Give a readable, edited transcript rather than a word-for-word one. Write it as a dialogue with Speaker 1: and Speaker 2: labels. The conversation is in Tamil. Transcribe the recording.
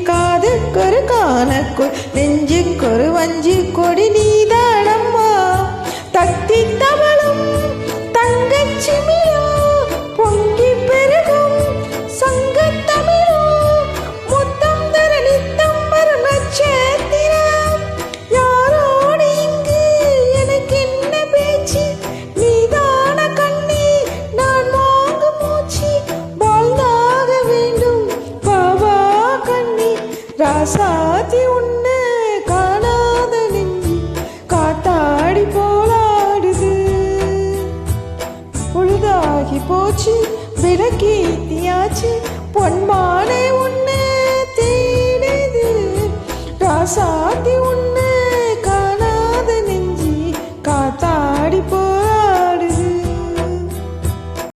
Speaker 1: காதுக்கொரு கானக்குள் நெஞ்சுக்கொரு வஞ்சி கொடி நீதானம்மா. தத்தி தவளும் தங்கச்சிமிழோ பொங்கி பெருகும் சங்கத்தமிழோ முத்தம் தர நித்தம் வரும் நட்சத்திரம். யாரோடு இங்கு எனக்கு என்ன பேச்சு, நீதான கண்ணி நான் வாங்கும் மூச்சு. வாழ்ந்தாக வேண்டும் பாவா கண்ணி, ராசாத்தி உன்னை காணாத நெஞ்சு காத்தாடி போலாடுது. பொழுதாகி போச்சு விளக்கீத்தியாச்சு, பொன்மானே உன்னை தேடுது. ராசாத்தி உன்னை